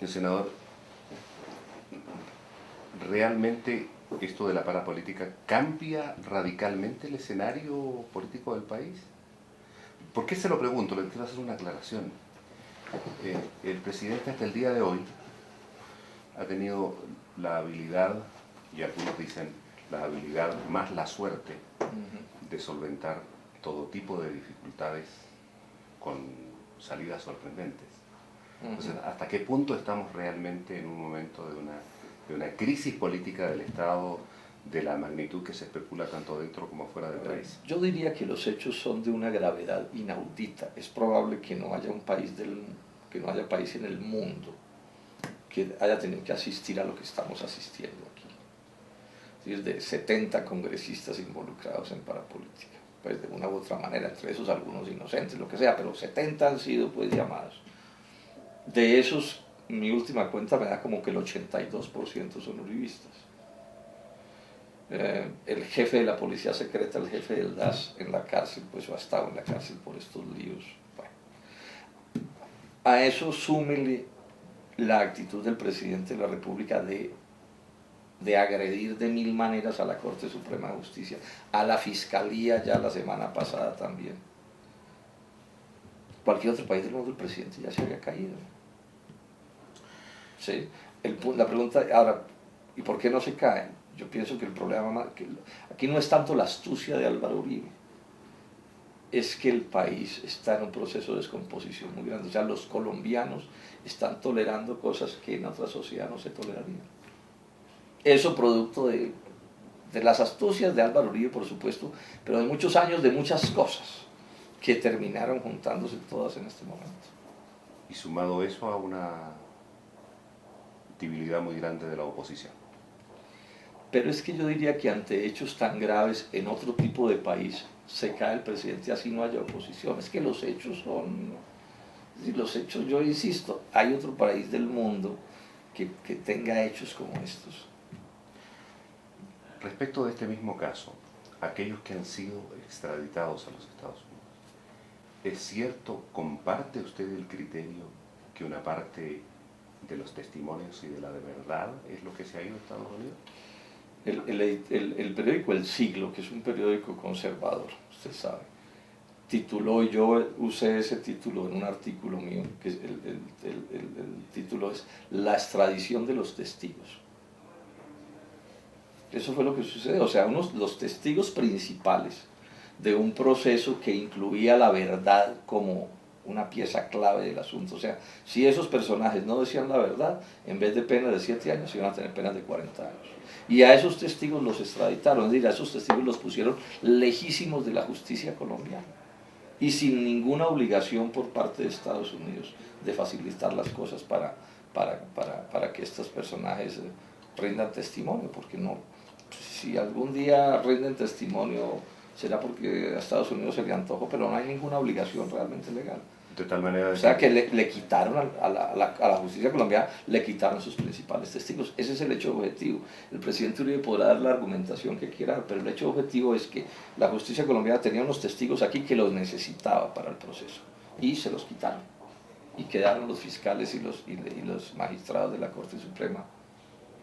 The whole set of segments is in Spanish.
El senador, ¿realmente esto de la parapolítica cambia radicalmente el escenario político del país? ¿Por qué se lo pregunto? Le quiero hacer una aclaración. El presidente hasta el día de hoy ha tenido la habilidad, y algunos dicen la habilidad más la suerte, de solventar todo tipo de dificultades con salidas sorprendentes. Entonces, ¿hasta qué punto estamos realmente en un momento de una crisis política del Estado de la magnitud que se especula tanto dentro como fuera del país? Yo diría que los hechos son de una gravedad inaudita. Es probable que no haya que no haya país en el mundo que haya tenido que asistir a lo que estamos asistiendo aquí. Es decir, de 70 congresistas involucrados en parapolítica, pues de una u otra manera, entre esos algunos inocentes, lo que sea, pero 70 han sido pues llamados. De esos, mi última cuenta me da como que el 82% son uribistas. El jefe de la policía secreta, el jefe del DAS en la cárcel, pues ha estado en la cárcel por estos líos. Bueno, a eso súmele la actitud del presidente de la República de agredir de mil maneras a la Corte Suprema de Justicia, a la Fiscalía ya la semana pasada también. Cualquier otro país del mundo el presidente ya se había caído. ¿Sí? La pregunta, ahora, ¿y por qué no se cae? Yo pienso que el problema, aquí no es tanto la astucia de Álvaro Uribe, es que el país está en un proceso de descomposición muy grande. O sea, los colombianos están tolerando cosas que en otra sociedad no se tolerarían. Eso producto de las astucias de Álvaro Uribe, por supuesto, pero de muchos años, de muchas cosas que terminaron juntándose todas en este momento. Y sumado eso a una debilidad muy grande de la oposición. Pero es que yo diría que ante hechos tan graves en otro tipo de país se cae el presidente así no haya oposición. Es que los hechos son, los hechos, yo insisto, hay otro país del mundo que tenga hechos como estos. Respecto de este mismo caso, aquellos que han sido extraditados a los Estados Unidos, ¿es cierto, comparte usted el criterio que una parte de los testimonios y de la de verdad es lo que se ha ido a Estados Unidos? El periódico El Siglo, que es un periódico conservador, usted sabe, tituló, y yo usé ese título en un artículo mío, que el título es La extradición de los testigos. Eso fue lo que sucedió, o sea, los testigos principales de un proceso que incluía la verdad como una pieza clave del asunto. O sea, si esos personajes no decían la verdad, en vez de penas de 7 años, iban a tener penas de 40 años. Y a esos testigos los extraditaron, es decir, a esos testigos los pusieron lejísimos de la justicia colombiana y sin ninguna obligación por parte de Estados Unidos de facilitar las cosas para que estos personajes rindan testimonio, porque no, si algún día rinden testimonio será porque a Estados Unidos se le antojó, pero no hay ninguna obligación realmente legal. De tal manera O sea que le quitaron a la justicia colombiana, le quitaron sus principales testigos. Ese es el hecho objetivo. El presidente Uribe podrá dar la argumentación que quiera, pero el hecho objetivo es que la justicia colombiana tenía unos testigos aquí que los necesitaba para el proceso y se los quitaron. Y quedaron los fiscales y los magistrados de la Corte Suprema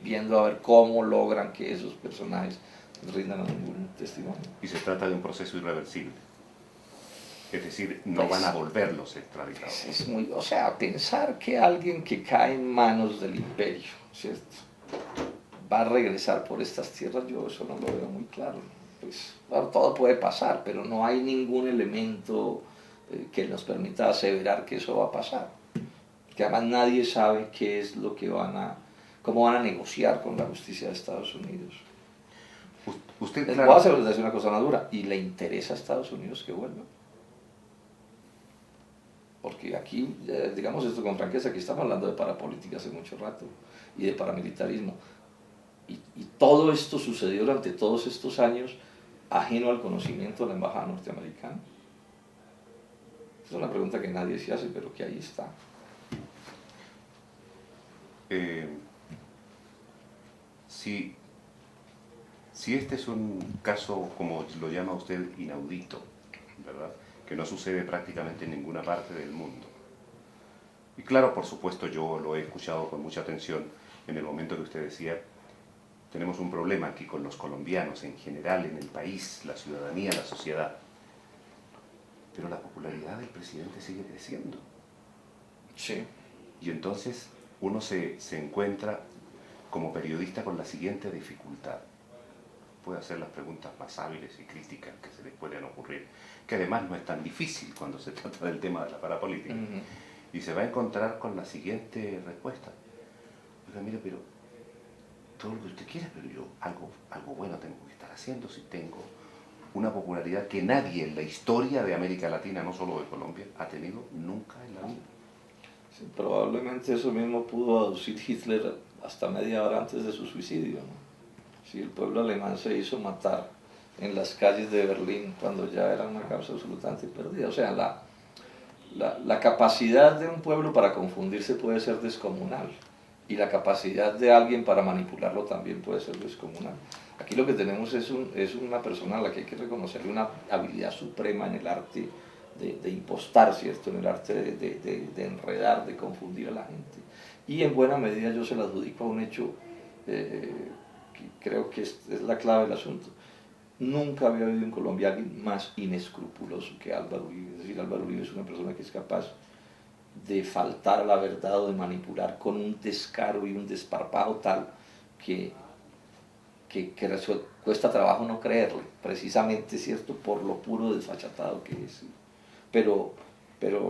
viendo a ver cómo logran que esos personajes rindan algún testimonio. Y se trata de un proceso irreversible. Es decir, no van a volver los extraditados. Es muy, o sea, pensar que alguien que cae en manos del imperio, ¿cierto?, va a regresar por estas tierras, yo eso no lo veo muy claro. Pues, claro, todo puede pasar, pero no hay ningún elemento que nos permita aseverar que eso va a pasar. Que además nadie sabe qué es lo que cómo van a negociar con la justicia de Estados Unidos. Usted, Les claro, voy a decir una cosa más dura, ¿y le interesa a Estados Unidos que vuelva? Porque aquí, digamos esto con franqueza, aquí estamos hablando de parapolítica hace mucho rato y de paramilitarismo. Y todo esto sucedió durante todos estos años ajeno al conocimiento de la embajada norteamericana. Es una pregunta que nadie se hace, pero que ahí está. Si este es un caso, como lo llama usted, inaudito, ¿verdad?, que no sucede prácticamente en ninguna parte del mundo, Y claro, por supuesto, yo lo he escuchado con mucha atención en el momento que usted decía, tenemos un problema aquí con los colombianos en general, en el país, la ciudadanía, la sociedad. Pero la popularidad del presidente sigue creciendo. Sí. Y entonces uno se encuentra como periodista con la siguiente dificultad. Puede hacer las preguntas más hábiles y críticas que se les puedan ocurrir, que además no es tan difícil cuando se trata del tema de la parapolítica. Y se va a encontrar con la siguiente respuesta. Oiga, mire, pero todo lo que usted quiera, pero yo algo bueno tengo que estar haciendo si tengo una popularidad que nadie en la historia de América Latina, no solo de Colombia, ha tenido nunca en la vida. Sí, probablemente eso mismo pudo aducir Hitler hasta media hora antes de su suicidio, ¿no? Sí, el pueblo alemán se hizo matar en las calles de Berlín cuando ya era una causa absolutamente perdida. O sea, la capacidad de un pueblo para confundirse puede ser descomunal y la capacidad de alguien para manipularlo también puede ser descomunal. Aquí lo que tenemos es una persona a la que hay que reconocerle una habilidad suprema en el arte de impostar, ¿cierto? En el arte de enredar, de confundir a la gente. Y en buena medida yo se lo adjudico a un hecho que creo que es la clave del asunto. Nunca había habido en Colombia alguien más inescrupuloso que Álvaro Uribe. Es decir, Álvaro Uribe es una persona que es capaz de faltar a la verdad o de manipular con un descaro y un desparpajo tal que cuesta trabajo no creerle, precisamente, ¿cierto?, por lo puro desfachatado que es. Pero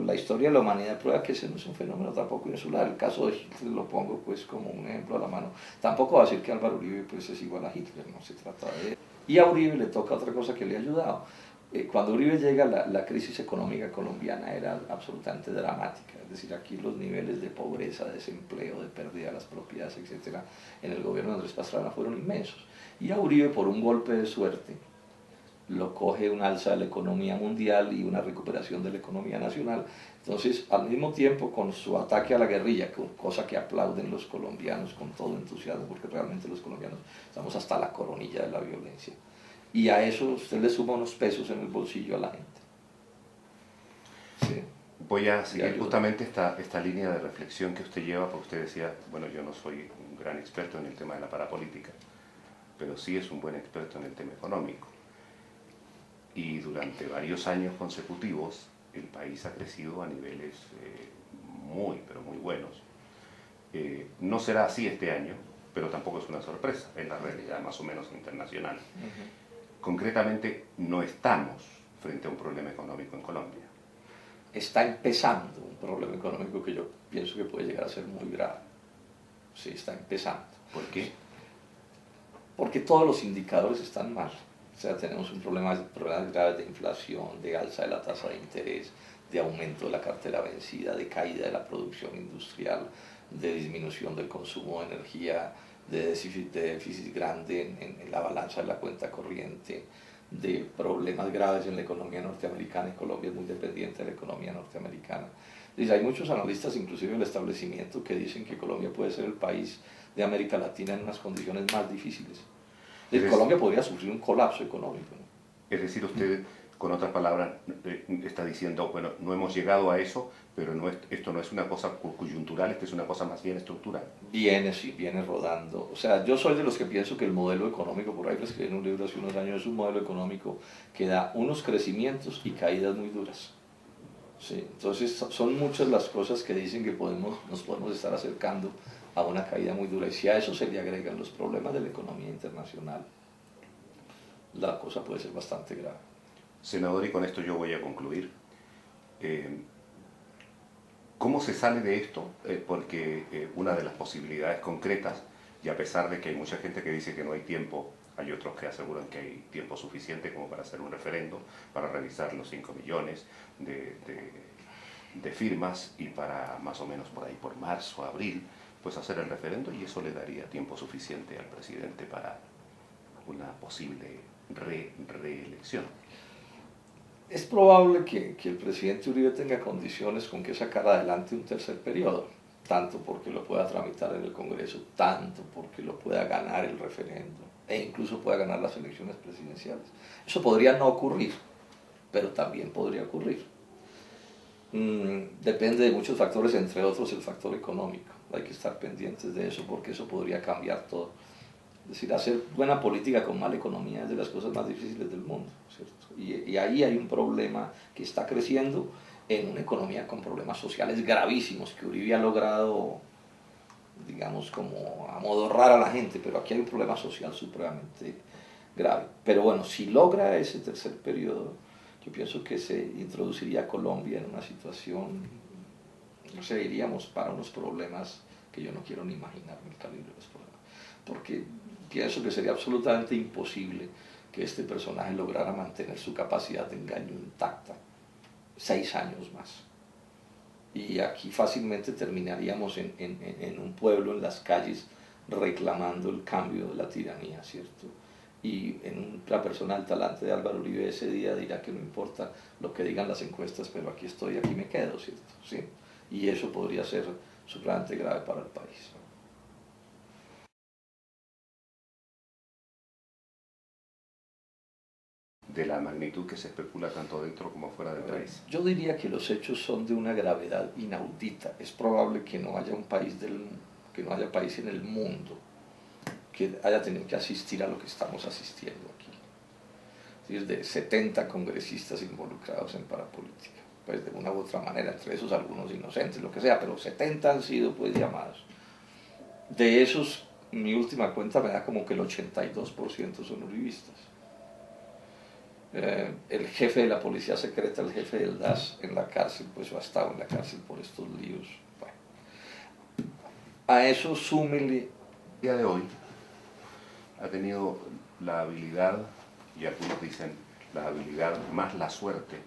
la historia de la humanidad prueba que ese no es un fenómeno tampoco insular. El caso de Hitler lo pongo pues como un ejemplo a la mano. Tampoco va a decir que Álvaro Uribe pues es igual a Hitler, no se trata de él. Y a Uribe le toca otra cosa que le ha ayudado. Cuando Uribe llega, la crisis económica colombiana era absolutamente dramática. Es decir, aquí los niveles de pobreza, de desempleo, de pérdida de las propiedades, etcétera, en el gobierno de Andrés Pastrana fueron inmensos. Y a Uribe, por un golpe de suerte, lo coge un alza de la economía mundial y una recuperación de la economía nacional. Entonces, al mismo tiempo, con su ataque a la guerrilla, cosa que aplauden los colombianos con todo entusiasmo, porque realmente los colombianos estamos hasta la coronilla de la violencia, y a eso usted le suma unos pesos en el bolsillo a la gente. Sí. Voy a seguir justamente esta línea de reflexión que usted lleva, porque usted decía, bueno, yo no soy un gran experto en el tema de la parapolítica, pero sí es un buen experto en el tema económico. Y durante varios años consecutivos el país ha crecido a niveles muy, pero muy buenos. No será así este año, pero tampoco es una sorpresa, es la realidad más o menos internacional. Concretamente, no estamos frente a un problema económico en Colombia. Está empezando un problema económico que yo pienso que puede llegar a ser muy grave. Sí, está empezando. ¿Por qué? Porque todos los indicadores están mal. O sea, tenemos problemas graves de inflación, de alza de la tasa de interés, de aumento de la cartera vencida, de caída de la producción industrial, de disminución del consumo de energía, de déficit grande en la balanza de la cuenta corriente, de problemas graves en la economía norteamericana, y Colombia es muy dependiente de la economía norteamericana. Entonces, hay muchos analistas, inclusive del establecimiento, que dicen que Colombia puede ser el país de América Latina en unas condiciones más difíciles. Colombia podría sufrir un colapso económico, ¿no? Es decir, usted, con otras palabras, está diciendo, bueno, no hemos llegado a eso, pero esto no es una cosa coyuntural, esto es una cosa más bien estructural. Viene rodando. O sea, yo soy de los que pienso que el modelo económico, por ahí lo escribí en un libro hace unos años, es un modelo económico que da unos crecimientos y caídas muy duras. Sí, entonces son muchas las cosas que dicen que nos podemos estar acercando a una caída muy dura, y si a eso se le agregan los problemas de la economía internacional, la cosa puede ser bastante grave. Senador, y con esto yo voy a concluir. ¿Cómo se sale de esto? Porque una de las posibilidades concretas, y a pesar de que hay mucha gente que dice que no hay tiempo, hay otros que aseguran que hay tiempo suficiente como para hacer un referendo, para revisar los 5 millones de firmas y para más o menos por ahí, por marzo, abril, pues hacer el referendo, y eso le daría tiempo suficiente al presidente para una posible reelección. Es probable que el presidente Uribe tenga condiciones con que sacar adelante un tercer periodo, tanto porque lo pueda tramitar en el Congreso, tanto porque lo pueda ganar el referendo, e incluso pueda ganar las elecciones presidenciales. Eso podría no ocurrir, pero también podría ocurrir. Depende de muchos factores, entre otros el factor económico. Hay que estar pendientes de eso porque eso podría cambiar todo. Es decir, hacer buena política con mala economía es de las cosas más difíciles del mundo, ¿cierto? Y ahí hay un problema que está creciendo en una economía con problemas sociales gravísimos que Uribe ha logrado, digamos, como amodorrar a la gente, pero aquí hay un problema social supremamente grave. Pero bueno, si logra ese tercer periodo, yo pienso que se introduciría a Colombia en una situación, no sé, iríamos para unos problemas que yo no quiero ni imaginarme el calibre de los problemas, porque pienso que sería absolutamente imposible que este personaje lograra mantener su capacidad de engaño intacta 6 años más. Y aquí fácilmente terminaríamos en un pueblo, en las calles, reclamando el cambio de la tiranía, ¿cierto? Y en una persona del talante de Álvaro Uribe ese día dirá que no importa lo que digan las encuestas, pero aquí estoy, aquí me quedo, ¿cierto? ¿Sí? Y eso podría ser supremamente grave para el país. De la magnitud que se especula tanto dentro como fuera del país. Yo diría que los hechos son de una gravedad inaudita. Es probable que no haya que no haya país en el mundo que haya tenido que asistir a lo que estamos asistiendo aquí. Es decir, de 70 congresistas involucrados en parapolítica, pues de una u otra manera, entre esos algunos inocentes, lo que sea, pero 70 han sido pues llamados. De esos, mi última cuenta me da como que el 82% son uribistas. El jefe de la policía secreta, el jefe del DAS en la cárcel, pues ha estado en la cárcel por estos líos. Bueno, a eso súmele. El día de hoy ha tenido la habilidad, y algunos dicen la habilidad más la suerte,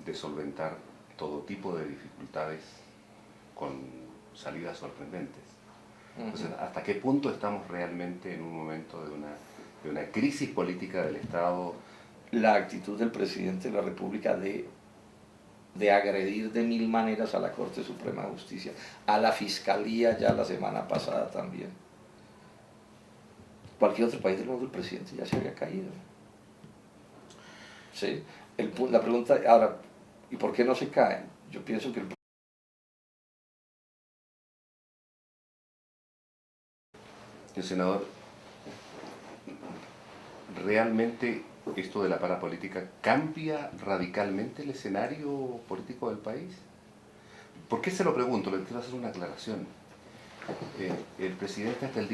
de solventar todo tipo de dificultades con salidas sorprendentes. Entonces, ¿hasta qué punto estamos realmente en un momento de una crisis política del Estado? La actitud del presidente de la República de agredir de 1000 maneras a la Corte Suprema de Justicia, a la Fiscalía ya la semana pasada también. Cualquier otro país del mundo el presidente ya se había caído. ¿Sí? La pregunta ahora, ¿y por qué no se cae? Yo pienso que el senador, ¿realmente esto de la parapolítica cambia radicalmente el escenario político del país? ¿Por qué se lo pregunto? Le quiero hacer una aclaración. El presidente hasta el día